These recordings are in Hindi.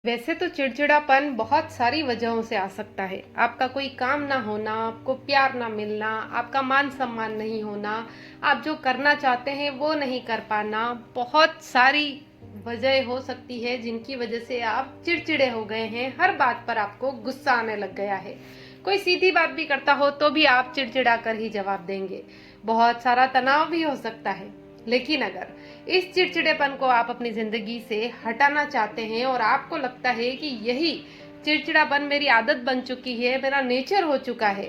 वैसे तो चिड़चिड़ापन बहुत सारी वजहों से आ सकता है। आपका कोई काम ना होना, आपको प्यार ना मिलना, आपका मान सम्मान नहीं होना, आप जो करना चाहते हैं वो नहीं कर पाना, बहुत सारी वजह हो सकती है जिनकी वजह से आप चिड़चिड़े हो गए हैं। हर बात पर आपको गुस्सा आने लग गया है। कोई सीधी बात भी करता हो तो भी आप चिड़चिड़ा कर ही जवाब देंगे। बहुत सारा तनाव भी हो सकता है। लेकिन अगर इस चिड़चिड़ेपन को आप अपनी जिंदगी से हटाना चाहते हैं और आपको लगता है कि यही चिड़चिड़ापन मेरी आदत बन चुकी है, मेरा नेचर हो चुका है,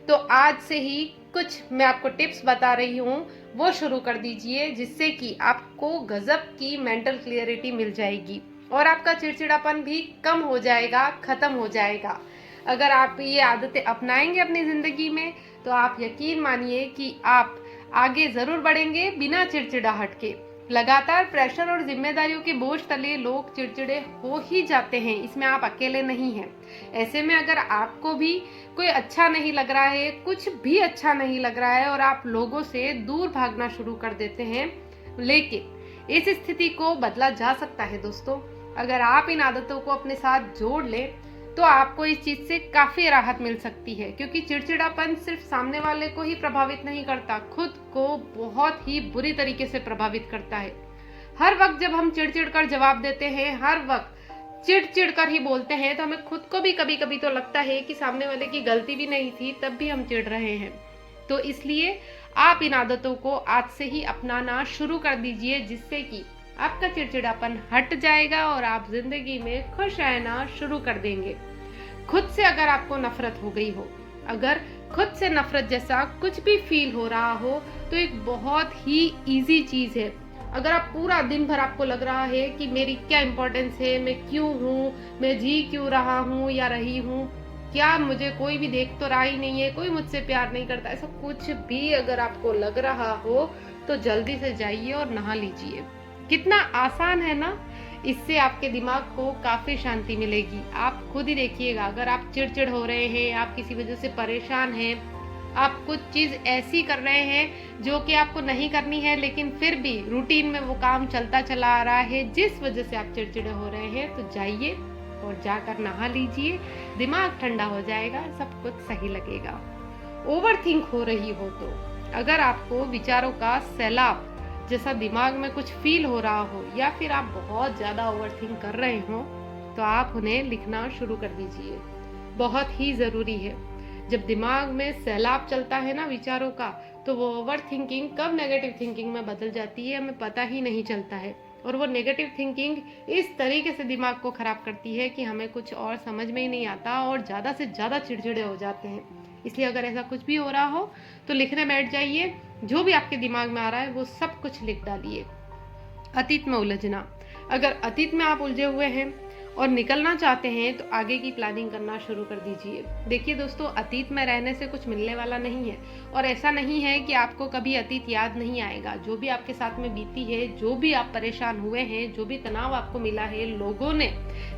तो आज से ही कुछ मैं आपको टिप्स बता रही हूँ, वो शुरू कर दीजिए, जिससे कि आपको गजब की मेंटल क्लियरिटी मिल जाएगी और आपका चिड़चिड़ापन भी कम हो जाएगा, खत्म हो जाएगा। अगर आप ये आदतें अपनाएंगे अपनी जिंदगी में तो आप यकीन मानिए कि आप आगे जरूर बढ़ेंगे बिना चिड़चिड़ाहट के। लगातार प्रेशर और जिम्मेदारियों के बोझ तले लोग चिड़चिड़े हो ही जाते हैं, इसमें आप अकेले नहीं हैं। ऐसे में अगर आपको भी कोई अच्छा नहीं लग रहा है, कुछ भी अच्छा नहीं लग रहा है और आप लोगों से दूर भागना शुरू कर देते हैं, लेकिन इस स्थिति को बदला जा सकता है दोस्तों। अगर आप इन आदतों को अपने साथ जोड़ लें तो आपको इस चीज से काफी राहत मिल सकती है, क्योंकि चिड़चिड़ापन सिर्फ सामने वाले को ही प्रभावित नहीं करता, खुद को बहुत ही बुरी तरीके से प्रभावित करता है। हर वक्त जब हम चिड़चिड़ कर जवाब देते हैं, हर वक्त चिड़चिड़ कर ही बोलते हैं, तो हमें खुद को भी कभी कभी तो लगता है कि सामने वाले की गलती भी नहीं थी, तब भी हम चिढ़ रहे हैं। तो इसलिए आप इन आदतों को आज से ही अपनाना शुरू कर दीजिए, जिससे कि आपका चिड़चिड़ापन हट जाएगा और आप जिंदगी में खुश रहना शुरू कर देंगे। खुद से अगर आपको नफरत हो गई हो, अगर खुद से नफरत जैसा कुछ भी फील हो रहा हो, तो एक बहुत ही इजी चीज है। अगर आप पूरा दिन भर आपको लग रहा है कि मेरी क्या इंपॉर्टेंस है, मैं क्यों हूँ, मैं जी क्यों रहा हूँ या रही हूँ, क्या मुझे कोई भी देख तो रहा ही नहीं है, कोई मुझसे प्यार नहीं करता, ऐसा कुछ भी अगर आपको लग रहा हो तो जल्दी से जाइए और नहा लीजिए। कितना आसान है ना। इससे आपके दिमाग को काफी शांति मिलेगी। आप खुद ही देखिएगा, अगर आप चिड़चिड़ हो रहे हैं, आप किसी वजह से परेशान हैं, आप कुछ चीज ऐसी कर रहे हैं जो कि आपको नहीं करनी है, लेकिन फिर भी रूटीन में वो काम चलता चला आ रहा है जिस वजह से आप चिड़चिड़े हो रहे हैं, तो जाइए और जाकर नहा लीजिए। दिमाग ठंडा हो जाएगा, सब कुछ सही लगेगा। ओवर थिंक हो रही हो तो, अगर आपको विचारों का सैलाब जैसा दिमाग में कुछ फील हो रहा हो, या फिर आप बहुत ज्यादा ओवरथिंक कर रहे हो, तो आप उन्हें लिखना शुरू कर दीजिए। बहुत ही जरूरी है। जब दिमाग में सैलाब चलता है ना विचारों का, तो वो ओवर थिंकिंग कब नेगेटिव थिंकिंग में बदल जाती है हमें पता ही नहीं चलता है। और वो नेगेटिव थिंकिंग इस तरीके से दिमाग को खराब करती है कि हमें कुछ और समझ में ही नहीं आता और ज्यादा से ज्यादा चिड़चिड़े हो जाते हैं। इसलिए अगर ऐसा कुछ भी हो रहा हो तो लिखने बैठ जाइए। जो भी आपके दिमाग में आ रहा है वो सब कुछ लिख डालिए। अतीत में उलझना, अगर अतीत में आप उलझे हुए हैं और निकलना चाहते हैं तो आगे की प्लानिंग करना शुरू कर दीजिए। देखिए दोस्तों, अतीत में रहने से कुछ मिलने वाला नहीं है, और ऐसा नहीं है कि आपको कभी अतीत याद नहीं आएगा। जो भी आपके साथ में बीती है, जो भी आप परेशान हुए हैं, जो भी तनाव आपको मिला है, लोगों ने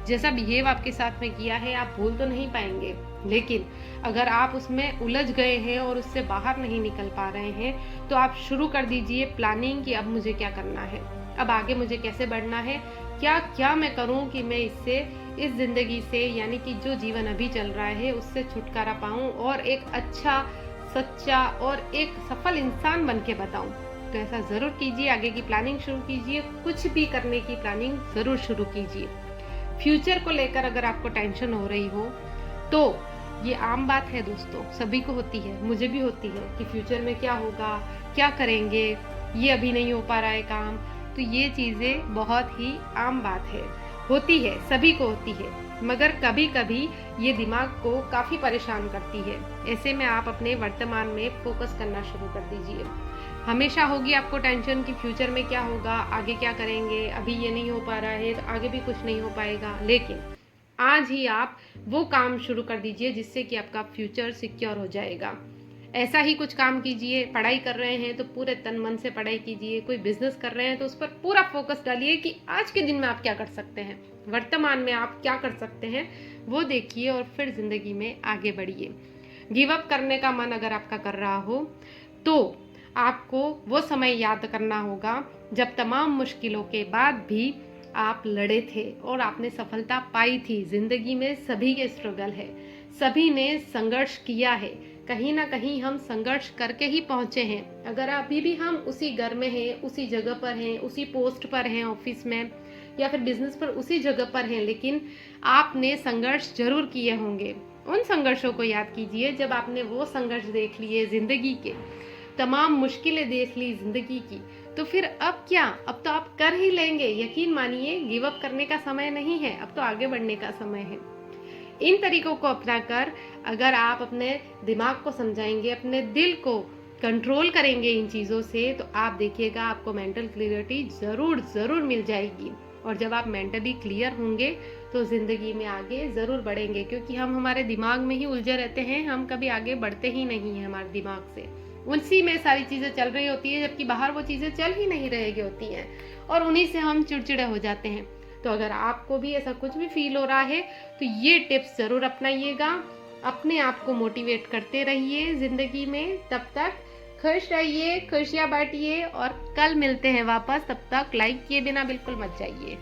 जैसा बिहेव आपके साथ में किया है, आप भूल तो नहीं पाएंगे। लेकिन अगर आप उसमें उलझ गए हैं और उससे बाहर नहीं निकल पा रहे हैं, तो आप शुरू कर दीजिए प्लानिंग कि अब मुझे क्या करना है, अब आगे मुझे कैसे बढ़ना है, क्या क्या मैं करूं कि मैं इससे, इस जिंदगी से, यानी कि जो जीवन अभी चल रहा है उससे छुटकारा पाऊं और एक अच्छा, सच्चा और एक सफल इंसान बन के बताऊं। तो ऐसा जरूर कीजिए, आगे की प्लानिंग शुरू कीजिए, कुछ भी करने की प्लानिंग जरूर शुरू कीजिए। फ्यूचर को लेकर अगर आपको टेंशन हो रही हो तो ये आम बात है दोस्तों, सभी को होती है, मुझे भी होती है कि फ्यूचर में क्या होगा, क्या करेंगे, ये अभी नहीं हो पा रहा है काम। तो ये चीजें बहुत ही आम बात है, होती है, सभी को होती है, मगर कभी कभी ये दिमाग को काफी परेशान करती है। ऐसे में आप अपने वर्तमान में फोकस करना शुरू कर दीजिए। हमेशा होगी आपको टेंशन कि फ्यूचर में क्या होगा, आगे क्या करेंगे, अभी ये नहीं हो पा रहा है तो आगे भी कुछ नहीं हो पाएगा। लेकिन आज ही आप वो काम शुरू कर दीजिए जिससे कि आपका फ्यूचर सिक्योर हो जाएगा। ऐसा ही कुछ काम कीजिए। पढ़ाई कर रहे हैं तो पूरे तन मन से पढ़ाई कीजिए। कोई बिजनेस कर रहे हैं तो उस पर पूरा फोकस डालिए कि आज के दिन में आप क्या कर सकते हैं, वर्तमान में आप क्या कर सकते हैं, वो देखिए और फिर जिंदगी में आगे बढ़िए। गिव अप करने का मन अगर आपका कर रहा हो तो आपको वो समय याद करना होगा जब तमाम मुश्किलों के बाद भी आप लड़े थे और आपने सफलता पाई थी। जिंदगी में सभी के स्ट्रगल है, सभी ने संघर्ष किया है, कहीं ना कहीं हम संघर्ष करके ही पहुंचे हैं। अगर अभी भी हम उसी घर में हैं, उसी जगह पर हैं, उसी पोस्ट पर हैं ऑफिस में या फिर बिजनेस पर उसी जगह पर हैं, लेकिन आपने संघर्ष जरूर किए होंगे। उन संघर्षों को याद कीजिए जब आपने वो संघर्ष देख लिए, जिंदगी के तमाम मुश्किलें देख ली जिंदगी की, तो फिर अब क्या, अब तो आप कर ही लेंगे। यकीन मानिए, गिव अप करने का समय नहीं है, अब तो आगे बढ़ने का समय है। इन तरीकों को अपनाकर अगर आप अपने दिमाग को समझाएंगे, अपने दिल को कंट्रोल करेंगे इन चीज़ों से, तो आप देखिएगा आपको मेंटल क्लियरिटी ज़रूर ज़रूर मिल जाएगी। और जब आप मेंटली क्लियर होंगे तो ज़िंदगी में आगे ज़रूर बढ़ेंगे, क्योंकि हम हमारे दिमाग में ही उलझे रहते हैं, हम कभी आगे बढ़ते ही नहीं हैं हमारे दिमाग से। उसी में सारी चीज़ें चल रही होती है, जबकि बाहर वो चीज़ें चल ही नहीं रही होती हैं और उन्हीं से हम चिड़चिड़े हो जाते हैं। तो अगर आपको भी ऐसा कुछ भी फील हो रहा है तो ये टिप्स ज़रूर अपनाइएगा, अपने आप को मोटिवेट करते रहिए ज़िंदगी में। तब तक खुश रहिए, खुशियाँ बांटिए और कल मिलते हैं वापस। तब तक लाइक किए बिना बिल्कुल मत जाइए।